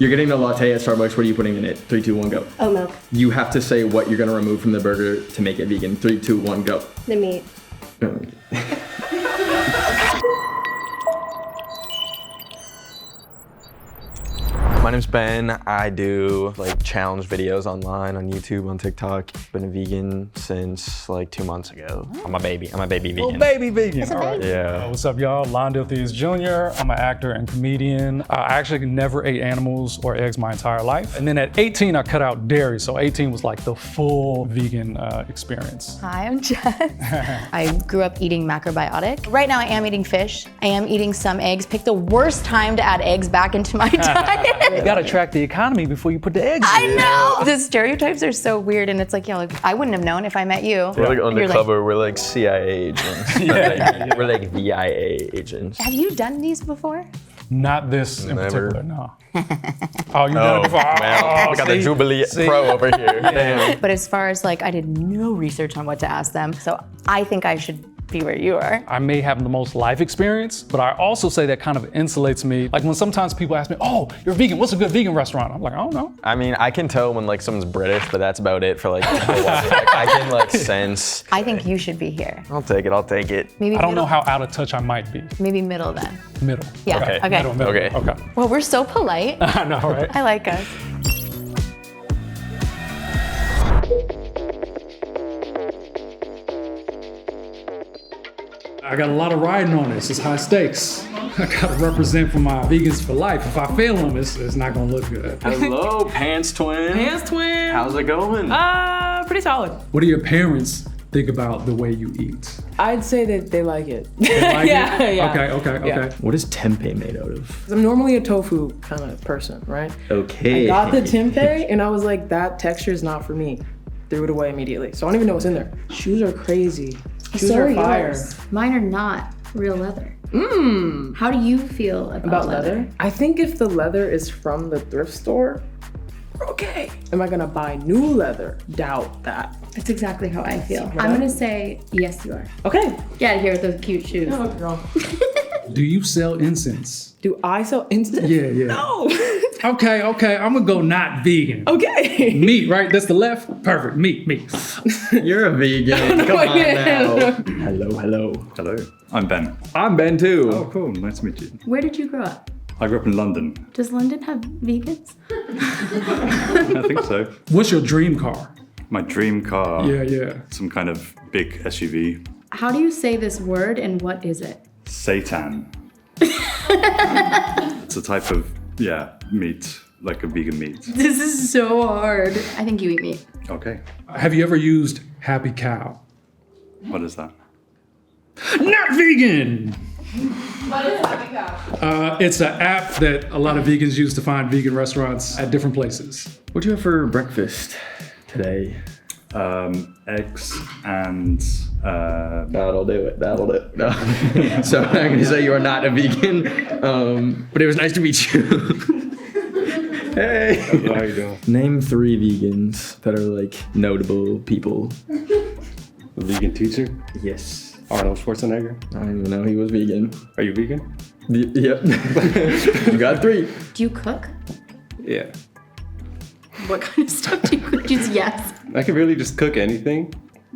You're getting a latte at Starbucks. What are you putting in it? 3, 2, 1, go. Oat milk. You have to say what you're gonna remove from the burger to make it vegan. 3, 2, 1, go. The meat. My name's Ben. I do like challenge videos online on YouTube, on TikTok. Been a vegan since like 2 months ago. I'm a baby vegan. Oh, baby vegan. All right. Yeah. What's up, y'all? Londale Jr. I'm an actor and comedian. I actually never ate animals or eggs my entire life. And then at 18, I cut out dairy. So 18 was like the full vegan experience. Hi, I'm Jess. I grew up eating macrobiotic. Right now I am eating fish. I am eating some eggs. Pick the worst time to add eggs back into my diet. You gotta track the economy before you put the eggs I in. know! The stereotypes are so weird, and it's like, yo, I wouldn't have known if I met you. We're like You're undercover. We're like CIA agents. We're like VIA agents. Have you done these before? Not this in Never. particular, no. Oh, you done it before? Man, we got the Jubilee Pro over here. Damn. But as far as like, I did no research on what to ask them, so I think I should be where you are. I may have the most life experience, but I also say that kind of insulates me. Like when sometimes people ask me, oh, you're vegan, what's a good vegan restaurant? I'm like, I don't know. I mean, I can tell when like someo's British, but that's about it for like the whole life. Like, I can like sense. I think you should be here. I'll take it. I'll take it. Maybe I don't know middle- how out of touch I might be. Maybe middle then. Middle. Yeah, Okay. okay. Middle. Okay. Okay. Well, we're so polite. I know, right? I like us. I got a lot of riding on this. It's high stakes. I gotta represent for my vegans for life. If I fail them, it's not gonna look good. Hello, Pants Twin. Pants Twin. How's it going? Pretty solid. What do your parents think about the way you eat? I'd say that they like it. They like Yeah, it? yeah. Okay. Yeah. What is tempeh made out of? I'm normally a tofu kind of person, right? Okay. I got the tempeh and I was like, that texture is not for me. Threw it away immediately. So I don't even know what's in there. Shoes are crazy. Shoes are fire. Mine are not real leather. Mmm. How do you feel About leather? I think if the leather is from the thrift store, we're okay. Am I gonna buy new leather? Doubt that. That's exactly how I feel. Right? I'm gonna say, yes, you are. Okay. Get out of here with those cute shoes. No, girl. Do you sell incense? Do I sell instant? Yeah. No. Okay. I'm gonna go not vegan. Okay. Meat, right? That's the left? Perfect. Meat. You're a vegan. Come on now. Hello. Hello, I'm Ben. I'm Ben too. Oh, cool. Nice to meet you. Where did you grow up? I grew up in London. Does London have vegans? I think so. What's your dream car? My dream car. Yeah. Some kind of big SUV. How do you say this word and what is it? Seitan. It's a type of, meat, like a vegan meat. This is so hard. I think you eat meat. Okay. Have you ever used Happy Cow? What is that? Not vegan! What is Happy Cow? It's an app that a lot of vegans use to find vegan restaurants at different places. What'd you have for breakfast today? Eggs and That'll do it. No. So I'm gonna say you are not a vegan, but it was nice to meet you. Hey. how are you doing? Name 3 vegans that are like notable people. A vegan teacher? Yes. Arnold Schwarzenegger? I didn't even know he was vegan. Are you vegan? Yep. You got 3. Do you cook? Yeah. What kind of stuff do you cook? Just yes. I can really just cook anything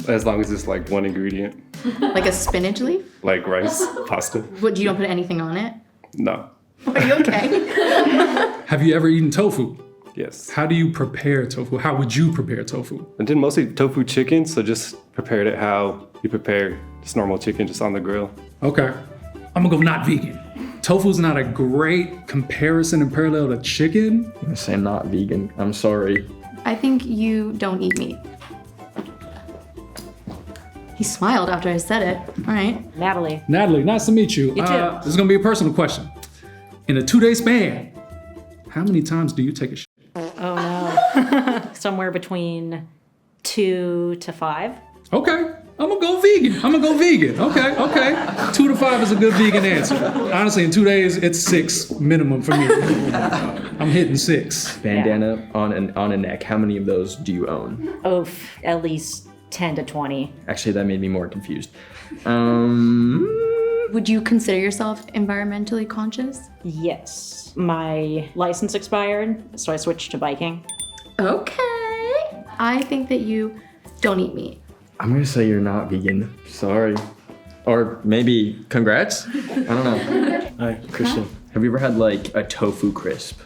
as long as it's like one ingredient. Like a spinach leaf? Like rice, pasta. What, you don't put anything on it? No. Are you okay? Have you ever eaten tofu? Yes. How do you prepare tofu? How would you prepare tofu? I did mostly tofu chicken, so just prepared it how you prepare just normal chicken, just on the grill. Okay. I'm gonna go not vegan. Tofu's not a great comparison and parallel to chicken. I'm gonna say not vegan. I'm sorry. I think you don't eat meat. He smiled after I said it. All right. Natalie. Natalie, nice to meet you. You too. This is gonna be a personal question. In a 2-day span, how many times do you take a shit? Oh no. Somewhere between 2 to 5. Okay, I'm gonna go vegan. Okay. 2 to 5 is a good vegan answer. Honestly, in 2 days, it's 6 minimum for me. I'm hitting 6. Bandana on a neck. How many of those do you own? Oh, at least 10 to 20. Actually, that made me more confused. Would you consider yourself environmentally conscious? Yes. My license expired, so I switched to biking. Okay. I think that you don't eat meat. I'm gonna say you're not vegan. Sorry. Or maybe congrats? I don't know. Hi, Christian. Have you ever had like a tofu crisp?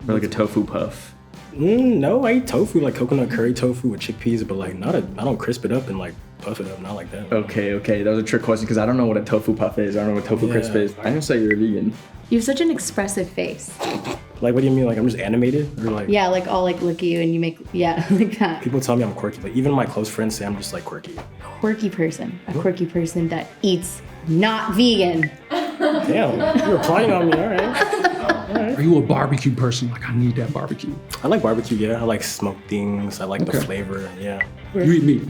Or like a tofu puff? No, I eat tofu, like coconut curry tofu with chickpeas, but like I don't crisp it up and like puff it up, not like that. Okay, that was a trick question because I don't know what a tofu puff is. I don't know what tofu crisp is. I'm gonna say you're a vegan. You have such an expressive face. Like, what do you mean? Like, I'm just animated? Or like... Yeah, like I'll like look at you and you make, yeah, like that. People tell me I'm quirky. Like, even my close friends say I'm just like quirky. Quirky person. A quirky person that eats not vegan. Damn, you're prying on me, all right. Are you a barbecue person? Like, I need that barbecue. I like barbecue, yeah. I like smoked things. I like the flavor, yeah. You eat meat?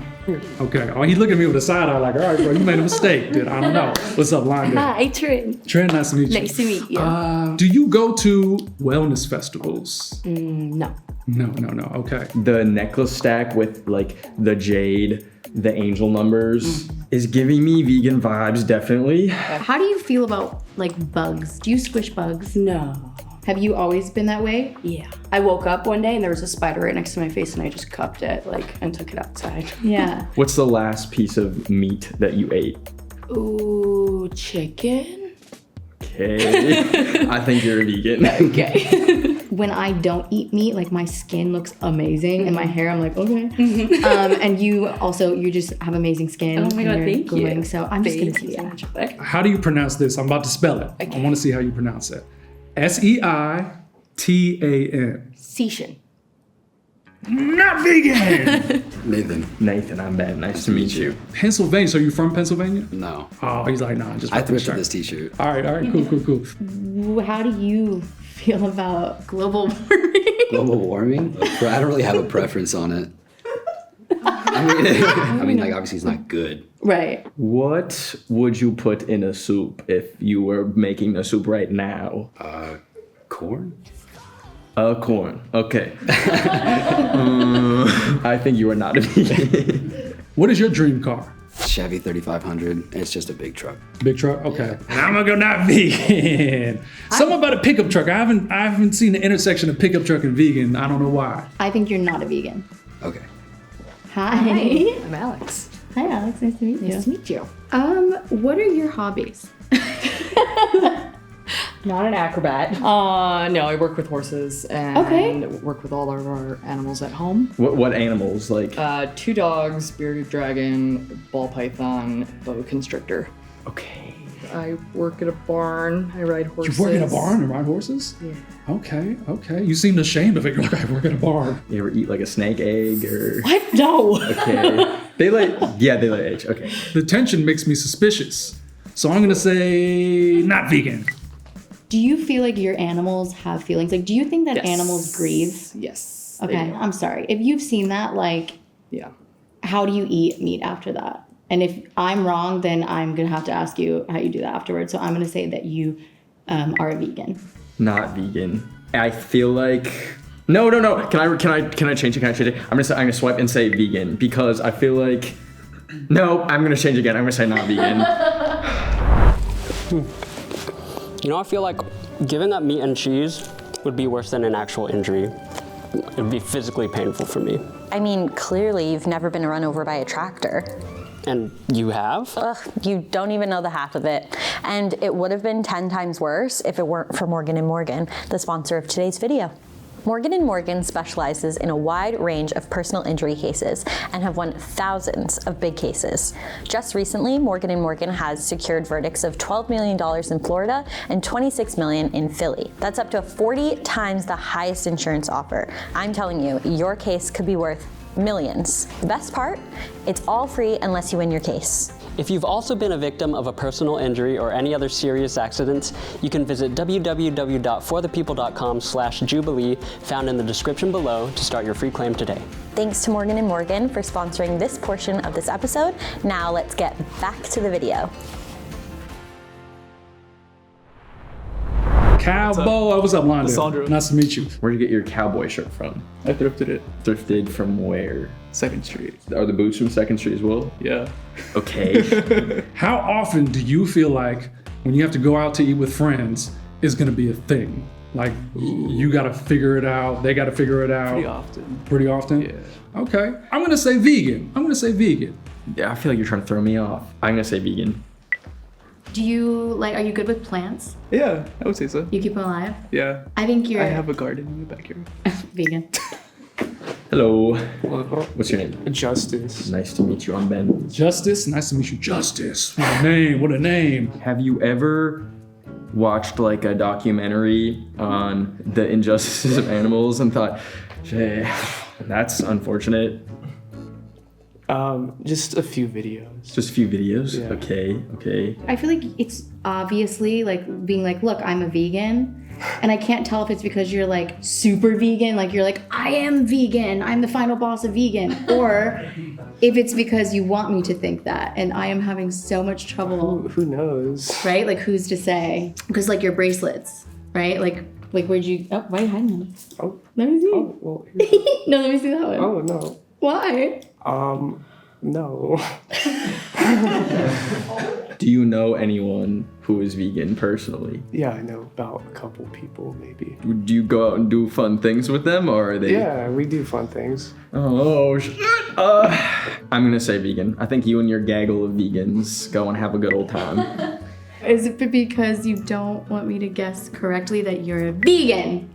Okay. Oh, he looked at me with a side eye like, all right, bro, you made a mistake, dude. I don't know. What's up, Londale? Hi, Trin. Trin, nice to meet you. Nice to meet you. Do you go to wellness festivals? No. No. Okay. The necklace stack with like the jade, the angel numbers is giving me vegan vibes, definitely. How do you feel about like bugs? Do you squish bugs? No. Have you always been that way? Yeah. I woke up one day and there was a spider right next to my face and I just cupped it and took it outside. Yeah. What's the last piece of meat that you ate? Ooh, chicken? Okay. I think you're a vegan. Okay. When I don't eat meat, like my skin looks amazing and my hair, I'm like, okay. And you just have amazing skin. Oh my God, and you're thank glowing, you. So I'm just gonna say yeah. How do you pronounce this? I'm about to spell it. Okay. I want to see how you pronounce it. Seitan. Seishan. Not vegan. Nathan, I'm Ben. Nice to meet you. Pennsylvania. So you from Pennsylvania? No. Oh, he's like, nah, just. I thrifted this t-shirt. All right, cool. How do you feel about global warming? Global warming? Bro, I don't really have a preference on it. I mean, like obviously it's not good. Right. What would you put in a soup if you were making a soup right now? Corn? Corn. Okay. I think you are not a vegan. What is your dream car? Chevy 3500. It's just a big truck. Big truck? Okay. Yeah. I'm gonna go not vegan. Something about a pickup truck. I haven't seen the intersection of pickup truck and vegan. I don't know why. I think you're not a vegan. Okay. Hi. I'm Alex. Hi, Alex. Nice to meet you. Nice to meet you. What are your hobbies? Not an acrobat. No, I work with horses and work with all of our animals at home. What animals? Like 2 dogs, bearded dragon, ball python, boa constrictor. Okay. I work at a barn. I ride horses. You work in a barn and ride horses? Yeah. Okay. You seemed ashamed of it. You're like, I work at a barn. You ever eat like a snake egg or? What? No. Okay. They lay eggs. Okay. The tension makes me suspicious. So I'm gonna say not vegan. Do you feel like your animals have feelings? Like, do you think that Yes. animals grieve? Yes. Okay, I'm sorry. If you've seen that, like, Yeah. how do you eat meat after that? And if I'm wrong, then I'm gonna have to ask you how you do that afterwards. So I'm gonna say that you are a vegan. Not vegan. I feel like no. Can I change it? I'm gonna swipe and say vegan because I feel like no. I'm gonna change again. I'm gonna say not vegan. You know, I feel like given that meat and cheese would be worse than an actual injury, it would be physically painful for me. I mean, clearly you've never been run over by a tractor. And you have? Ugh, you don't even know the half of it. And it would have been 10 times worse if it weren't for Morgan & Morgan, the sponsor of today's video. Morgan & Morgan specializes in a wide range of personal injury cases and have won thousands of big cases. Just recently, Morgan & Morgan has secured verdicts of $12 million in Florida and $26 million in Philly. That's up to 40 times the highest insurance offer. I'm telling you, your case could be worth millions. The best part? It's all free unless you win your case. If you've also been a victim of a personal injury or any other serious accidents, you can visit www.forthepeople.com/Jubilee, found in the description below, to start your free claim today. Thanks to Morgan & Morgan for sponsoring this portion of this episode. Now let's get back to the video. Cowboy. What's up, Londale? Lisandro. Nice to meet you. Where'd you get your cowboy shirt from? I thrifted it. Thrifted from where? 2nd Street. Are the boots from 2nd Street as well? Yeah. Okay. How often do you feel like when you have to go out to eat with friends is gonna be a thing? Like you gotta figure it out, they gotta figure it out. Pretty often. Pretty often? Yeah. Okay. I'm gonna say vegan. Yeah, I feel like you're trying to throw me off. I'm gonna say vegan. Do you are you good with plants? Yeah, I would say so. You keep them alive? Yeah. I think you're I have a garden in the backyard. vegan. Hello. What's your name? Justice. Nice to meet you. I'm Ben. Justice, nice to meet you. Justice. What a name. Have you ever watched like a documentary on the injustices of animals and thought, "Hey, that's unfortunate"? Just a few videos. Just a few videos? Yeah. Okay. I feel like it's obviously like being like, look, I'm a vegan. And I can't tell if it's because you're like super vegan, like you're like, I am vegan, I'm the final boss of vegan. Or if it's because you want me to think that. And I am having so much trouble. Who knows? Right? Like who's to say? Because like your bracelets, right? Like where'd you, oh, why are you hiding them? Oh. Let me see. Oh, well, No, let me see that one. Oh, no. Why? No. Do you know anyone who is vegan personally? Yeah, I know about a couple people, maybe. Do you go out and do fun things with them, or are they? Yeah, we do fun things. Oh, shit. I'm gonna say vegan. I think you and your gaggle of vegans go and have a good old time. Is it because you don't want me to guess correctly that you're a vegan?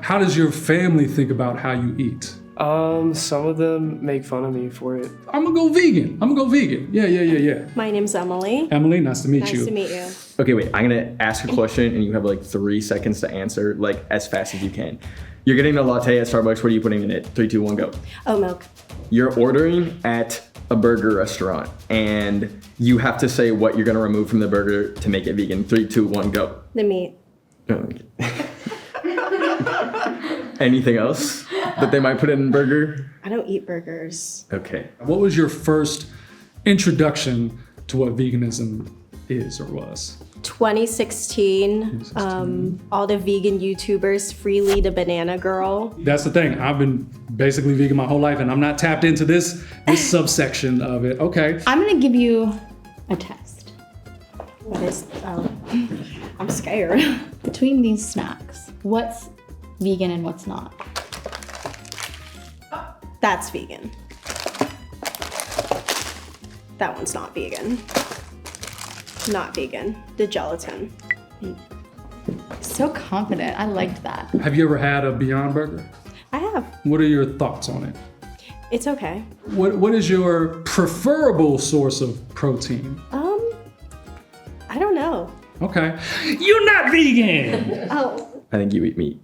How does your family think about how you eat? Some of them make fun of me for it. I'm gonna go vegan. Yeah. My name's Emily. Emily, nice to meet you. Nice to meet you. Okay, wait, I'm gonna ask a question and you have like 3 seconds to answer, like as fast as you can. You're getting a latte at Starbucks, what are you putting in it? 3, 2, 1, go. Oat milk. You're ordering at a burger restaurant and you have to say what you're gonna remove from the burger to make it vegan. 3, 2, 1, go. The meat. Anything else that they might put in a burger? I don't eat burgers. Okay. What was your first introduction to what veganism is or was? 2016. All the vegan YouTubers, Freely the Banana Girl. That's the thing. I've been basically vegan my whole life and I'm not tapped into this subsection of it. Okay. I'm gonna give you a test. What is, I'm scared. Between these snacks, what's vegan and what's not? That's vegan. That one's not vegan. Not vegan. The gelatin. So confident. I liked that. Have you ever had a Beyond Burger? I have. What are your thoughts on it? It's okay. What is your preferable source of protein? I don't know. Okay. You're not vegan! Oh. I think you eat meat.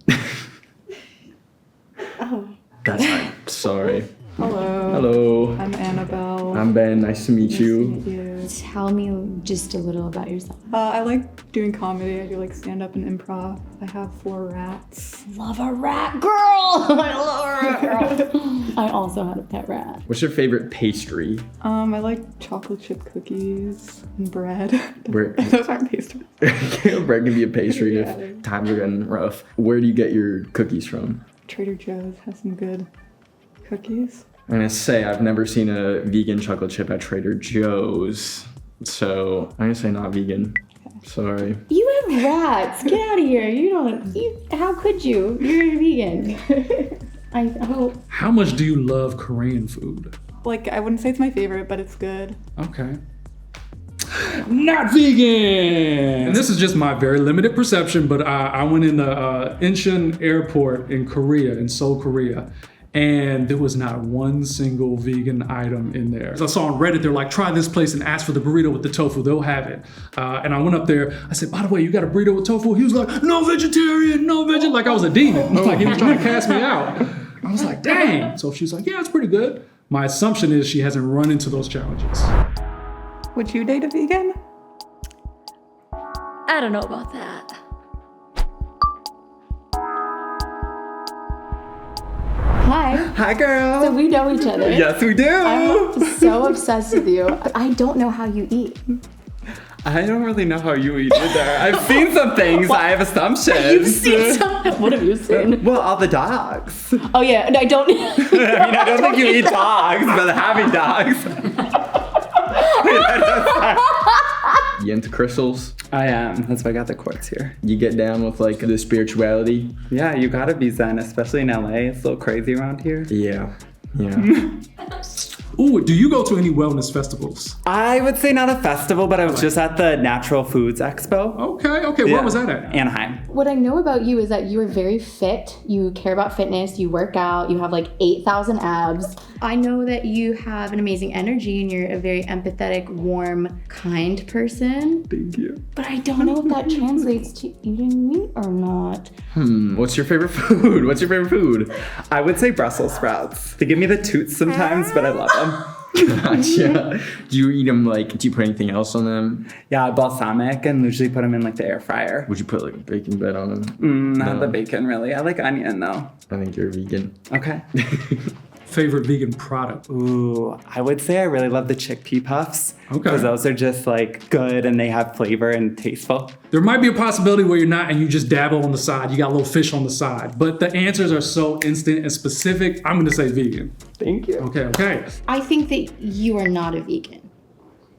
Oh. That's fine. Sorry. Hello. I'm Annabel. I'm Ben. Nice to meet you. Tell me just a little about yourself. I like doing comedy. I do like stand-up and improv. I have 4 rats. Love a rat girl. I love a rat girl. I also had a pet rat. What's your favorite pastry? I like chocolate chip cookies and bread. Where, Those aren't pastries. bread can be a pastry Yeah. if times are getting rough. Where do you get your cookies from? Trader Joe's has some good cookies. I'm gonna say I've never seen a vegan chocolate chip at Trader Joe's, so I'm gonna say not vegan. Sorry. You have rats. Get out of here. You don't. How could you? You're a vegan. I hope. How much do you love Korean food? Like, I wouldn't say it's my favorite, but it's good. Okay. Not vegan! And this is just my very limited perception, but I went in the Incheon airport in Korea, in Seoul, Korea, and there was not one single vegan item in there. So I saw on Reddit, they're like, try this place and ask for the burrito with the tofu, they'll have it. And I went up there, I said, by the way, you got a burrito with tofu? He was like, no vegetarian, no vegetarian, like I was a demon. Like he was trying to cast me out. I was like, dang. So she's like, yeah, it's pretty good. My assumption is she hasn't run into those challenges. Would you date a vegan? I don't know about that. Hi. Hi, girl. So we know each other. Yes, we do. I'm so obsessed with you. I don't know how you eat. I don't really know how you eat either. I've seen some things. I have assumptions. You've seen some. What have you seen? Well, all the dogs. Oh yeah, no, I don't. I don't think you eat dogs, but having dogs. You into crystals? I am. That's why I got the quartz here. You get down with like the spirituality? Yeah, you gotta be zen, especially in LA. It's a little crazy around here. Yeah. Yeah. Ooh, do you go to any wellness festivals? I would say not a festival, but I was just at the Natural Foods Expo. Okay. Where was that at? Anaheim. What I know about you is that you are very fit. You care about fitness. You work out. You have like 8,000 abs. I know that you have an amazing energy and you're a very empathetic, warm, kind person. Thank you. But I don't know if that translates to eating meat or not. What's your favorite food? What's your favorite food? I would say Brussels sprouts. They give me the toots sometimes, but I love them. Gotcha. Do you eat them like, do you put anything else on them? Yeah, balsamic and usually put them in like the air fryer. Would you put like a bacon bed on them? Not the bacon really. I like onion though. I think you're vegan. Okay. Favorite vegan product? Ooh, I would say I really love the chickpea puffs. Okay. Because those are just like good and they have flavor and tasteful. There might be a possibility where you're not and you just dabble on the side. You got a little fish on the side. But the answers are so instant and specific. I'm going to say vegan. Thank you. Okay. I think that you are not a vegan,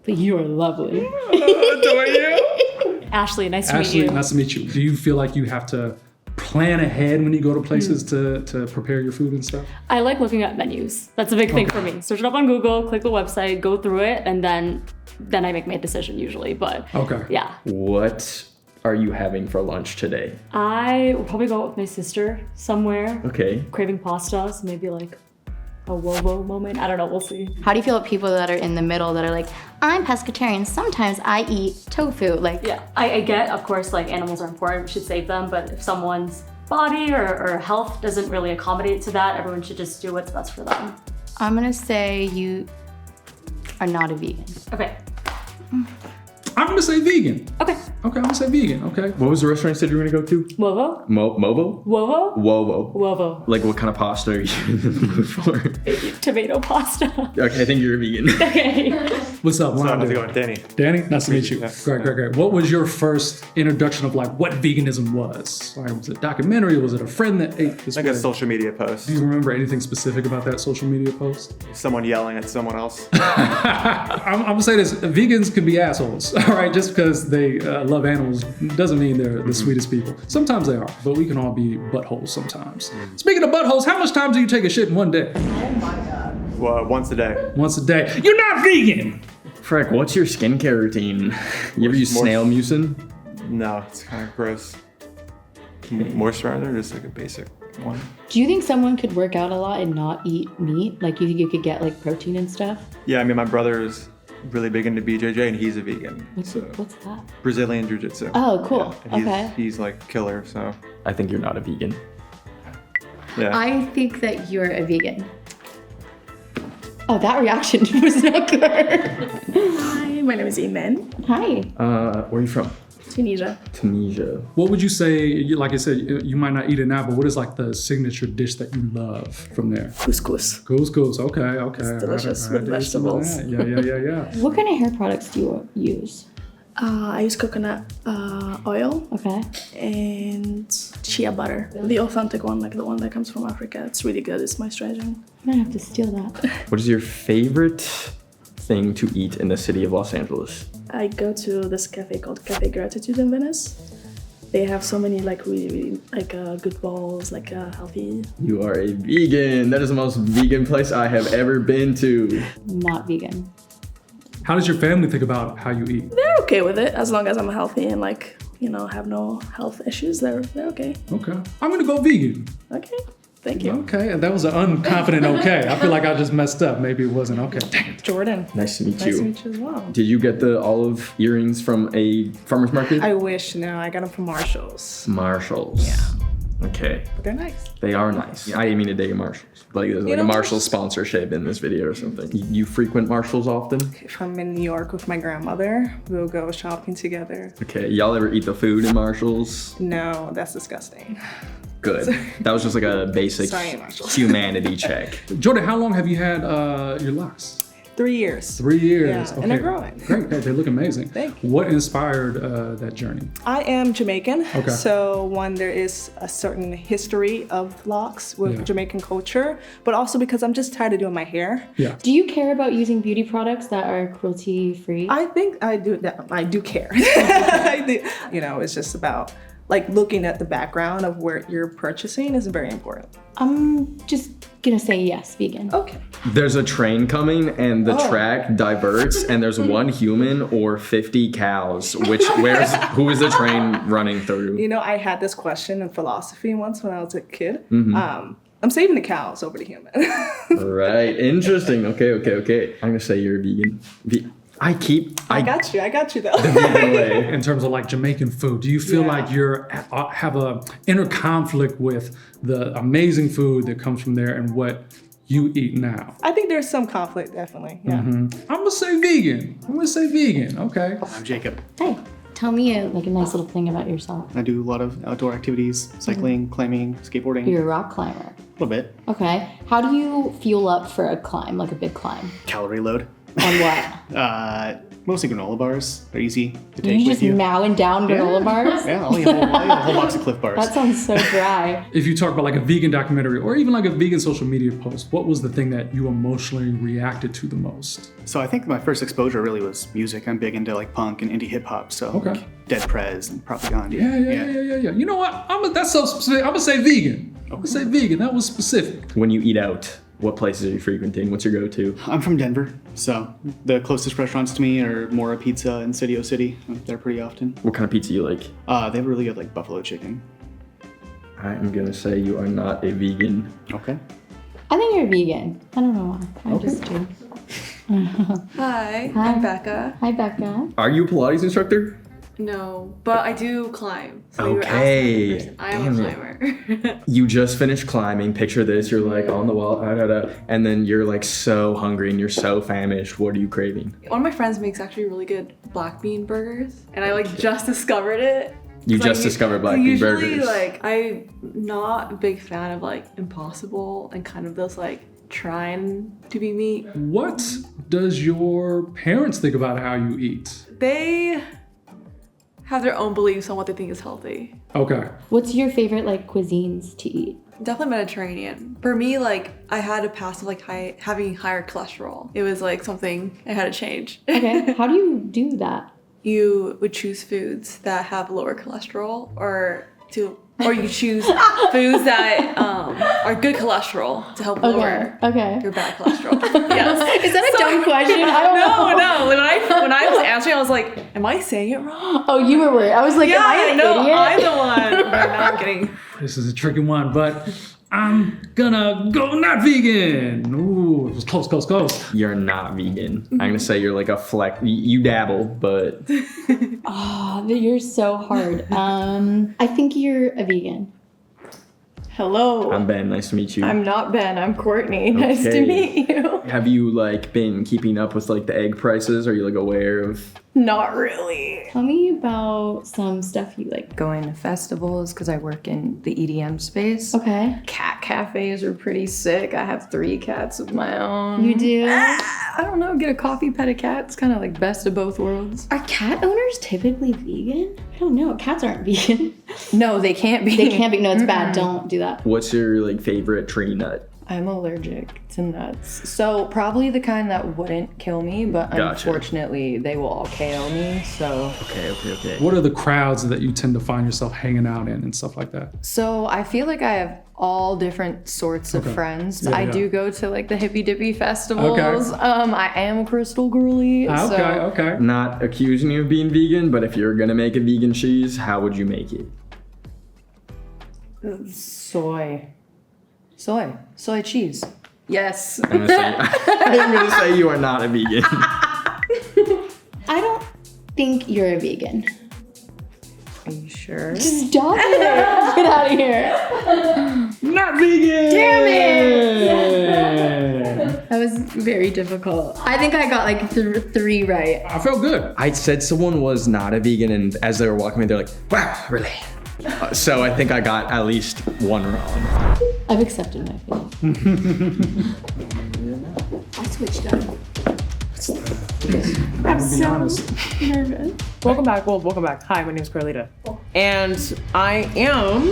but you are lovely. Adore you. Ashley, nice to meet you. Nice to meet you. Do you feel like you have to plan ahead when you go to places to prepare your food and stuff? I like looking at menus. That's a big thing for me. Search it up on Google, click the website, go through it, and then I make my decision usually. But yeah. What are you having for lunch today? I will probably go out with my sister somewhere. Okay. Craving pasta, so maybe like a wowo moment. I don't know, we'll see. How do you feel about people that are in the middle that are like, I'm pescatarian, sometimes I eat tofu? Like, yeah, I get, of course, like animals are important, we should save them, but if someone's body or health doesn't really accommodate to that, everyone should just do what's best for them. I'm gonna say you are not a vegan. Okay. I'm gonna say vegan. Okay. I'm gonna say vegan, okay. What was the restaurant you said you were gonna go to? Wovo. Movo? Wovo? Wovo. Wovo. Like what kind of pasta are you in the mood for? Tomato pasta. Okay, I think you're a vegan. Okay. What's up? How's it going? Danny. Danny, nice to meet you. Great. What was your first introduction of like what veganism was? Like, was it a documentary? Was it a friend that ate this? Like a social media post. Do you remember anything specific about that social media post? Someone yelling at someone else. I'm gonna say this: vegans can be assholes. All right, just because they love animals doesn't mean they're the sweetest people. Sometimes they are, but we can all be buttholes sometimes. Speaking of buttholes, how much time do you take a shit in one day? Oh my god. Well, once a day. Once a day. You're not vegan! Frick, what's your skincare routine? You ever use snail mucin? No, it's kind of gross. Moisturizer, just like a basic one. Do you think someone could work out a lot and not eat meat? Like, you think you could get like protein and stuff? Yeah, I mean, my brother is really big into BJJ and he's a vegan. What's that? Brazilian Jiu-Jitsu. Oh, cool. Yeah, and Okay. He's like killer, so. I think you're not a vegan. Yeah. I think that you're a vegan. Oh, that reaction was not good. Hi, my name is Imen. Hi. Where are you from? Tunisia. Tunisia. What would you say, like I said, you might not eat it now, but what is like the signature dish that you love from there? Couscous. Couscous, okay. It's delicious with vegetables. Yeah. What kind of hair products do you use? I use coconut oil. Okay. And chia butter. The authentic one, like the one that comes from Africa. It's really good. It's moisturizing. I might have to steal that. What is your favorite thing to eat in the city of Los Angeles? I go to this cafe called Cafe Gratitude in Venice. They have so many like really like good balls, like healthy. You are a vegan. That is the most vegan place I have ever been to. Not vegan. How does your family think about how you eat? They're okay with it as long as I'm healthy and like, you know, have no health issues. They're okay. Okay. I'm gonna go vegan. Okay. Thank you. Okay, and that was an unconfident okay. I feel like I just messed up. Maybe it wasn't okay. Dang it. Jordan. Nice to meet you. Nice to meet you as well. Did you get the olive earrings from a farmer's market? I wish. No, I got them from Marshall's. Marshalls. Yeah. Okay. But they're nice. They are nice. I didn't mean to dig a Marshalls. Like there's like a Marshalls sponsorship in this video or something. You frequent Marshalls often? If I'm in New York with my grandmother, we'll go shopping together. Okay. Y'all ever eat the food in Marshalls? No, that's disgusting. Good. That was just like a basic Sorry, Marshalls. humanity check. Jordan, how long have you had your locks? 3 years. 3 years. Yeah, and they're growing. Great. They look amazing. Thank you. What inspired that journey? I am Jamaican. Okay. So there is a certain history of locks with Jamaican culture, but also because I'm just tired of doing my hair. Yeah. Do you care about using beauty products that are cruelty free? I think I do that. I do care. I do. It's just about like looking at the background of where you're purchasing is very important. I'm just gonna say yes, vegan. Okay. There's a train coming and the track diverts and there's one human or 50 cows. Who is the train running through? I had this question in philosophy once when I was a kid. Mm-hmm. I'm saving the cows over the human. Right, interesting. Okay. I'm gonna say you're a vegan. I got you though. The vegan way. In terms of like Jamaican food, do you feel like you have a inner conflict with the amazing food that comes from there and what you eat now? I think there's some conflict, definitely. Yeah. I'm gonna say vegan. Okay. I'm Jacob. Hey, tell me a nice little thing about yourself. I do a lot of outdoor activities, cycling, climbing, skateboarding. You're a rock climber. A little bit. Okay. How do you fuel up for a climb, like a big climb? Calorie load. On what? Mostly granola bars. They're easy to take You with just you. mowing down granola bars? Yeah, I'll eat a whole box of Cliff Bars. That sounds so dry. If you talk about like a vegan documentary or even like a vegan social media post, what was the thing that you emotionally reacted to the most? So I think my first exposure really was music. I'm big into like punk and indie hip hop. So like Dead Prez and Propaganda. Yeah. You know what? That's so specific. I'm gonna say vegan. I'm gonna say vegan. That was specific. When you eat out, what places are you frequenting? What's your go-to? I'm from Denver, so the closest restaurants to me are Mora Pizza and Studio City. I'm there pretty often. What kind of pizza you like? They have really good like buffalo chicken. I'm gonna say you are not a vegan. Okay. I think you're vegan. I don't know why. I just do. Hi, I'm Becca. Hi, Becca. Are you a Pilates instructor? No, but I do climb. So you were Okay. asking the person. I am a climber. You just finished climbing. Picture this: you're like on the wall, and then you're like so hungry and you're so famished. What are you craving? One of my friends makes actually really good black bean burgers, and I like just discovered it. You just discovered black bean Usually, burgers. like, I'm not a big fan of like Impossible and kind of those like trying to be meat. What does your parents think about how you eat? They have their own beliefs on what they think is healthy. Okay. What's your favorite like cuisines to eat? Definitely Mediterranean. For me, like I had a past of like having higher cholesterol. It was like something I had to change. Okay. How do you do that? You would choose foods that have lower cholesterol, or you choose foods that are good cholesterol to help lower your bad cholesterol. Yes. Is that a dumb question? I don't know. No. When I was answering, I was like, am I saying it wrong? Oh, you were worried. I was like, am I an idiot? I'm the one. But no, I'm kidding. This is a tricky one, but I'm gonna go not vegan. Ooh, it was close. You're not vegan. I'm gonna say you're like a fleck. You dabble, but. Oh, you're so hard. I think you're a vegan. Hello. I'm Ben. Nice to meet you. I'm not Ben. I'm Courtney. Nice to meet you. Have you like been keeping up with like the egg prices? Are you like aware of? Not really. Tell me about some stuff you like. Going to festivals because I work in the EDM space. Okay. Cat cafes are pretty sick. I have 3 cats of my own. You do? I don't know. Get a coffee, pet a cat. It's kind of like best of both worlds. Are cat owners typically vegan? I don't know. Cats aren't vegan. No, they can't be. They can't be. No, it's bad. Don't do that. What's your like favorite tree nut? I'm allergic to nuts. So probably the kind that wouldn't kill me, but unfortunately they will all KO me, so. Okay. What are the crowds that you tend to find yourself hanging out in and stuff like that? So I feel like I have all different sorts of friends. I do go to like the hippy dippy festivals. Okay. I am a crystal girly. Okay. Not accusing you of being vegan, but if you're gonna make a vegan cheese, how would you make it? Soy cheese. Yes. I'm gonna say you are not a vegan. I don't think you're a vegan. Are you sure? Stop it! Get out of here. Not vegan! Damn it! That was very difficult. I think I got like 3 right. I felt good. I said someone was not a vegan, and as they were walking me, they're like, wow, really? So I think I got at least 1 wrong. I've accepted my fate. I switched up. I'm so honest. nervous. Welcome back. Well, welcome back. Hi, my name is Carlita. And I am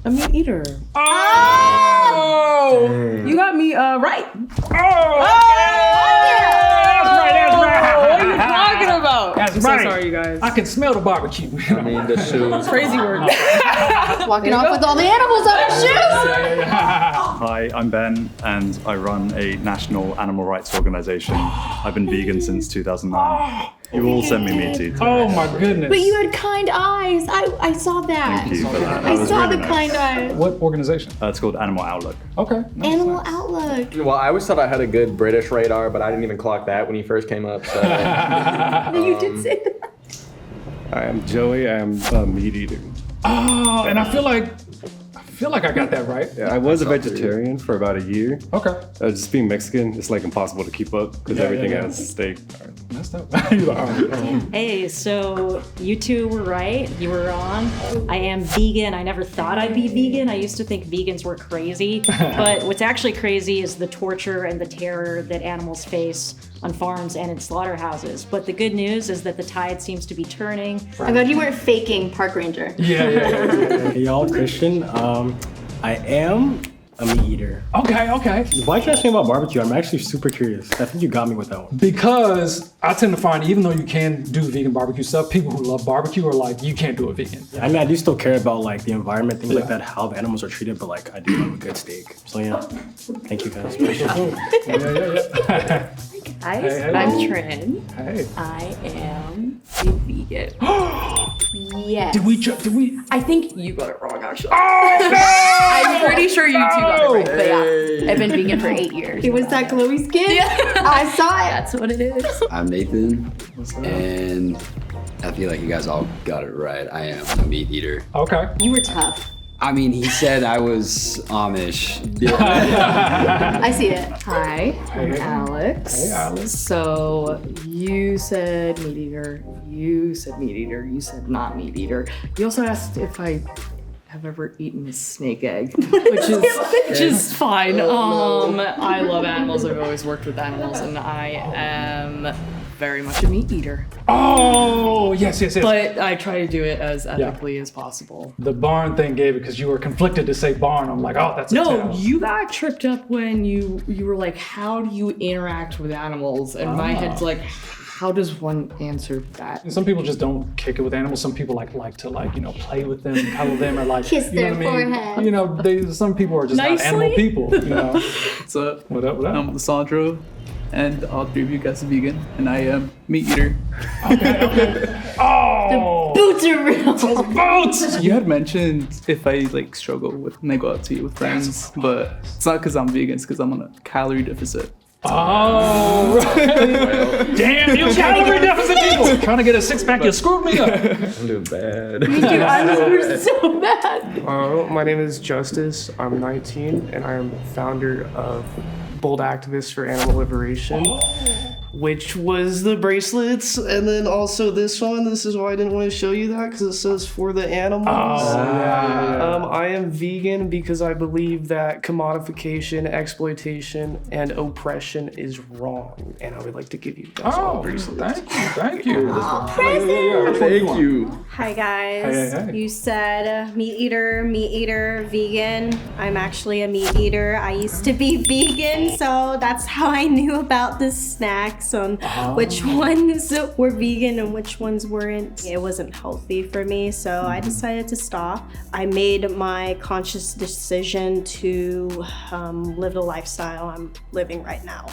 a meat eater. Oh! You got me right. That's right. What are you talking about? That's I'm right. so sorry, you guys. I can smell the barbecue. I mean, the shoes. Crazy word. Walking off with all the animals on her shoes. Hi, I'm Ben, and I run a national animal rights organization. I've been vegan since 2009. You all sent me meat too. Oh my goodness. But you had kind eyes. I saw that. Thank you for that. I was saw really the nice. kind eyes. What organization? It's called Animal Outlook. Okay. Animal Outlook. Well, I always thought I had a good British radar, but I didn't even clock that when you first came up. So. You did say that. Hi, I'm Joey. I'm a meat eater. Oh, and I feel like I got that right. Yeah, I was a vegetarian for about a year. Okay. Just being Mexican, it's like impossible to keep up because everything has steak. That's up. Hey, so you two were right. You were wrong. I am vegan. I never thought I'd be vegan. I used to think vegans were crazy. But what's actually crazy is the torture and the terror that animals face on farms and in slaughterhouses. But the good news is that the tide seems to be turning. I'm glad you weren't faking park ranger. Hey y'all, Christian. I am a meat eater. Okay. Why can't you ask me about barbecue? I'm actually super curious. I think you got me with that one. Because I tend to find, even though you can do vegan barbecue stuff, people who love barbecue are like, you can't do a vegan. I mean, I do still care about like the environment, things like that, how the animals are treated, but like I do love a good steak. So yeah, thank you guys. Hi, Hey. I'm Trin. Hey. I am a vegan. Yes. Did we? I think you got it wrong, actually. Oh, no! I'm pretty sure you two got it right, but yeah, I've been vegan for 8 years. It was that glowy skin. I saw it. That's what it is. I'm Nathan, and I feel like you guys all got it right. I am a meat eater. Okay. You were tough. I mean, he said I was Amish. I see it. Hi, I'm Hey. Alex. Hey, Alex. So you said meat eater, you said meat eater, you said not meat eater. You also asked if I have ever eaten a snake egg, which is fine. I love animals. I've always worked with animals, and I am very much a meat eater. Oh, yes. But I try to do it as ethically as possible. The barn thing gave it because you were conflicted to say barn. I'm like, oh, that's a No, tell. you got tripped up when you were like, how do you interact with animals? And my head's like, how does one answer that? Some people just don't kick it with animals. Some people like to play with them, cuddle them, or like Kiss their forehead. Some people are just not Nicely? animal people. What's up? What up? I'm Lisandro, and all three of you guys are vegan, and I am meat eater. Oh, boots are real. Boots. You had mentioned if I struggle when I go out to eat with friends, but it's not because I'm vegan. It's because I'm on a calorie deficit. Oh, damn, you calorie deficit people. Trying to get a six-pack, you screwed me up. I'm doing bad. Me too. I'm so bad. My name is Justice. I'm 19, and I am founder of Bold Activists for Animal Liberation, which was the bracelets, and then also this one. This is why I didn't want to show you that, because it says for the animals. I am vegan because I believe that commodification, exploitation, and oppression is wrong, and I would like to give you guys all bracelets. Thank you. Thank you. Hi guys. Hey. You said meat eater, vegan. I'm actually a meat eater. I used to be vegan, so that's how I knew about the snacks on which ones were vegan and which ones weren't. It wasn't healthy for me, so I decided to stop. I made my conscious decision to live the lifestyle I'm living right now.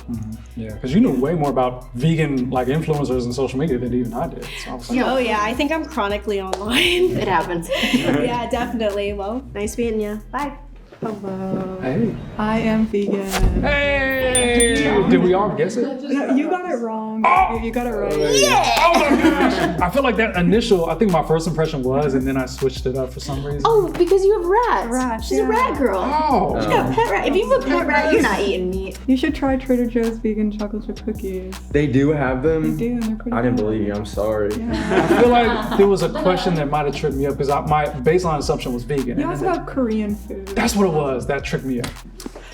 Yeah, because you know way more about vegan influencers and social media than even I did. So I was like, Oh yeah, I think I'm chronically online. It happens. Yeah, definitely. Well, nice meeting you. Bye. Hello. Hey. I am vegan. Hey! Did we all guess it? No, you got it wrong. You got it right. Oh my gosh! I feel like that initial, I think my first impression was, and then I switched it up for some reason. Oh, because you have rats. Rat, She's a rat girl. Oh. She's got a pet rat. If you have a pet rat, you're not eating meat. You should try Trader Joe's vegan chocolate chip cookies. They do have them. They do, and they're pretty I didn't good. believe you. I'm sorry. I feel like there was a question that might have tripped me up because my baseline assumption was vegan. You and also then have Korean food. that's what it was. That tricked me up.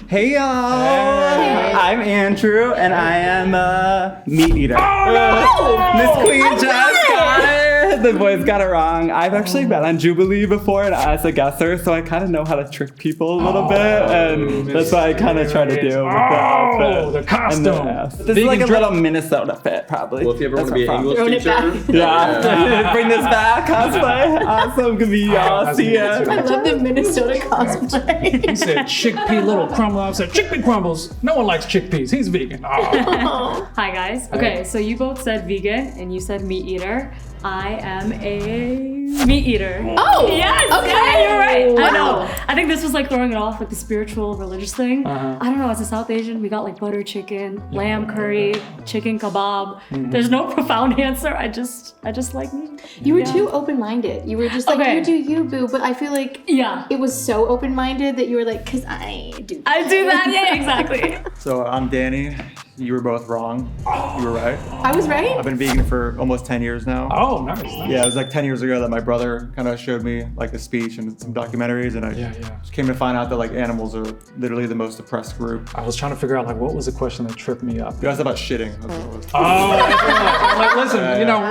Hey y'all! Hey. I'm Andrew, and I am a meat eater. Oh, no! Miss Queen I Jess got it! The boys got it wrong. I've actually been on Jubilee before and as a guesser, so I kind of know how to trick people a little bit, and that's what I kind of try to do with the outfit. The costume. This is like a little Minnesota fit, probably. Well, if you ever want to be an English teacher, yeah. Bring this back, cosplay. Awesome, gonna be y'all. See ya. I love the Minnesota cosplay. He said chickpea little crumble. I said chickpea crumbles. No one likes chickpeas. He's vegan. Oh. Hi guys. Okay, so you both said vegan and you said meat eater. I am a meat eater. Oh, yes. okay. Yeah, you're right. I Wow. know. I think this was like throwing it off like the spiritual, religious thing. I don't know. As a South Asian, we got like butter chicken, lamb curry, chicken kebab. There's no profound answer. I just like meat. You were too open-minded. You were just like, you do you, boo. But I feel like it was so open-minded that you were like, cause I do that. Yeah, exactly. So I'm Danny. You were both wrong. You were right. I was right? I've been vegan for almost 10 years now. Oh, nice. Yeah, it was like 10 years ago that my brother kind of showed me like a speech and some documentaries, and I just came to find out that like animals are literally the most oppressed group. I was trying to figure out like what was the question that tripped me up. You asked about shitting. That's what it was. I'm like, listen, you know,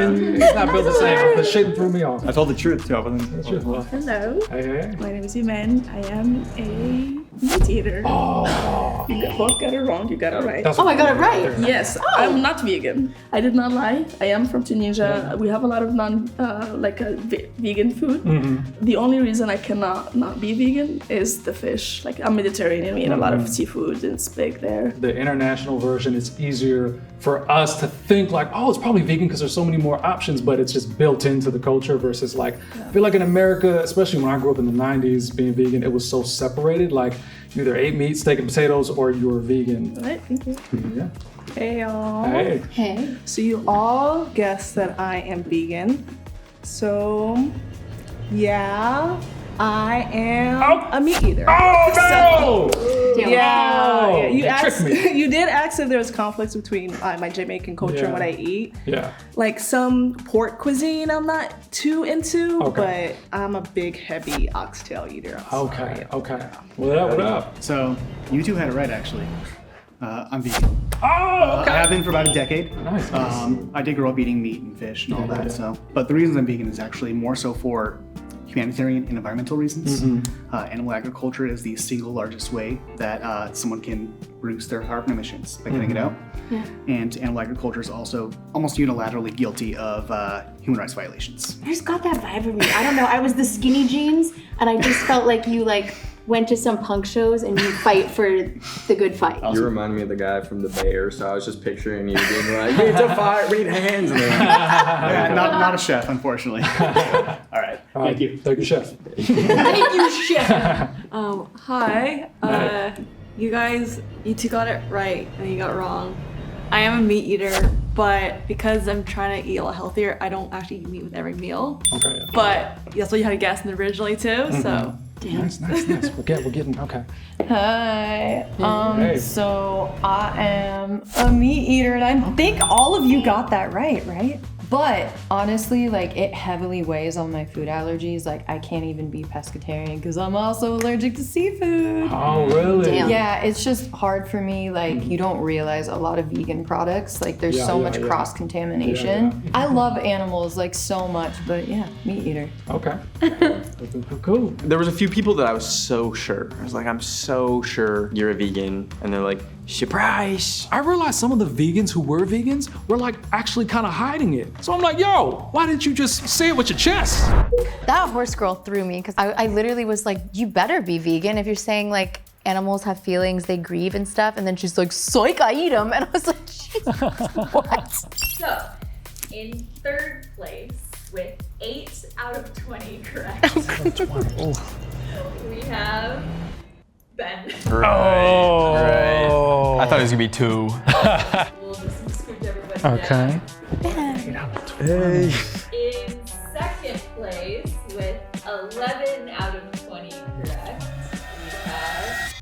it's not built the same. The shit threw me off. I told the truth too. I wasn't. Hello. Hey. My name is Imen. I am a meat eater. Oh. You both got it wrong. You got it right. Oh, I got it right. Yes, I'm not vegan. I did not lie. I am from Tunisia. We have a lot of vegan food. Mm-hmm. The only reason I cannot not be vegan is the fish. Like I'm Mediterranean. We eat a lot of seafood and it's big there. The international version, it's easier for us to think like, oh, it's probably vegan because there's so many more options, but it's just built into the culture versus like, I feel like in America, especially when I grew up in the 90s being vegan, it was so separated. Like you either ate meat, steak and potatoes, or you were vegan. All right, thank you. Yeah. Hey y'all. Hey. So you all guessed that I am vegan. So yeah, I am a meat eater. Oh no! Yeah. You tricked me. You did ask if there was conflicts between my Jamaican culture and what I eat. Yeah. Like some pork cuisine I'm not too into, but I'm a big heavy oxtail eater. Okay. What up? So you two had it right actually. I'm vegan. Oh, okay. I have been for about a decade. Nice. I did grow up eating meat and fish and all that. So, but the reason I'm vegan is actually more so for humanitarian and environmental reasons. Animal agriculture is the single largest way that someone can reduce their carbon emissions by getting it out. Yeah. And animal agriculture is also almost unilaterally guilty of human rights violations. I just got that vibe from you. I don't know. I was the skinny jeans, and I just felt like you went to some punk shows and you fight for the good fight. You remind me of the guy from The Bear, so I was just picturing you being like, we need to fight, we need hands. And then, not a chef, unfortunately. All right. Thank you. Thank you, chef. Thank you, chef. Hi. You guys, you two got it right and you got it wrong. I am a meat eater, but because I'm trying to eat a lot healthier, I don't actually eat meat with every meal. Okay. But that's what you had to guess originally too, so. Nice. We're getting, okay. Hi. Hey. So I am a meat eater, and I think all of you got that right? But honestly, like it heavily weighs on my food allergies. Like I can't even be pescatarian because I'm also allergic to seafood. Oh, really? Damn. Yeah, it's just hard for me. Like you don't realize a lot of vegan products. Like there's so much cross-contamination. Yeah. I love animals like so much, but yeah, meat eater. Okay. Cool. there was a few people that I was so sure. I was like, I'm so sure you're a vegan. And they're like, surprise. I realized some of the vegans who were vegans were like actually kind of hiding it. So I'm like, yo, why didn't you just say it with your chest? That horse girl threw me because I literally was like, you better be vegan if you're saying like animals have feelings, they grieve and stuff. And then she's like, psych, I eat them. And I was like, Jesus, what? So, in third place with 8 out of 20 correct, we have Ben. Right. I thought it was gonna be 2. We'll just scoop everybody down. Okay. Hey. In second place with 11 out of 20 correct, we have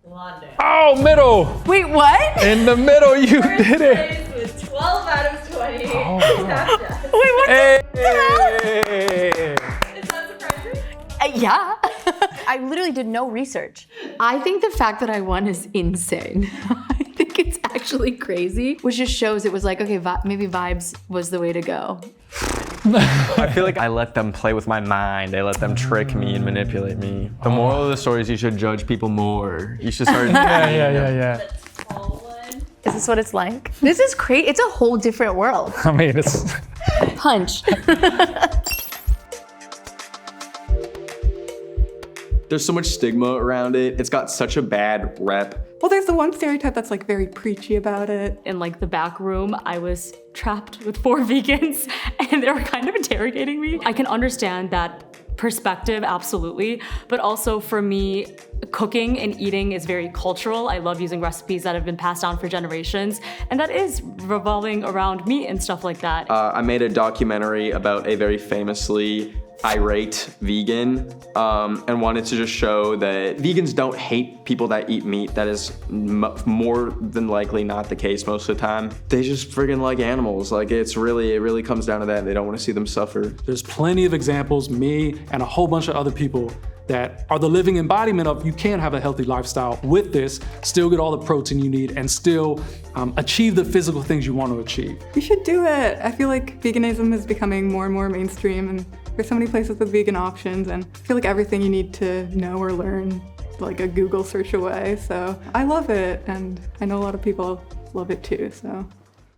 Londale. Oh, middle. Wait, what? In the middle, you First did it. place with 12 out of 20. Oh, Jess. Wait, what Hey. Is that surprising? Yeah. I literally did no research. I think the fact that I won is insane. I think it's actually crazy, which just shows it was like, okay, maybe vibes was the way to go. I feel like I let them play with my mind. I let them trick me and manipulate me. The moral of the story is you should judge people more. You should start. Yeah. Is this what it's like? This is crazy. It's a whole different world. I mean, it's Punch. There's so much stigma around it. It's got such a bad rep. Well, there's the one stereotype that's like very preachy about it. In like the back room, I was trapped with 4 vegans and they were kind of interrogating me. I can understand that perspective, absolutely. But also for me, cooking and eating is very cultural. I love using recipes that have been passed down for generations. And that is revolving around meat and stuff like that. I made a documentary about a very famously irate vegan and wanted to just show that vegans don't hate people that eat meat. That is more than likely not the case most of the time. They just friggin' like animals. Like it really comes down to that. They don't want to see them suffer. There's plenty of examples, me and a whole bunch of other people that are the living embodiment of you can have a healthy lifestyle with this, still get all the protein you need, and still achieve the physical things you want to achieve. You should do it. I feel like veganism is becoming more and more mainstream, and there's so many places with vegan options, and I feel like everything you need to know or learn is like a Google search away. So I love it, and I know a lot of people love it too, so.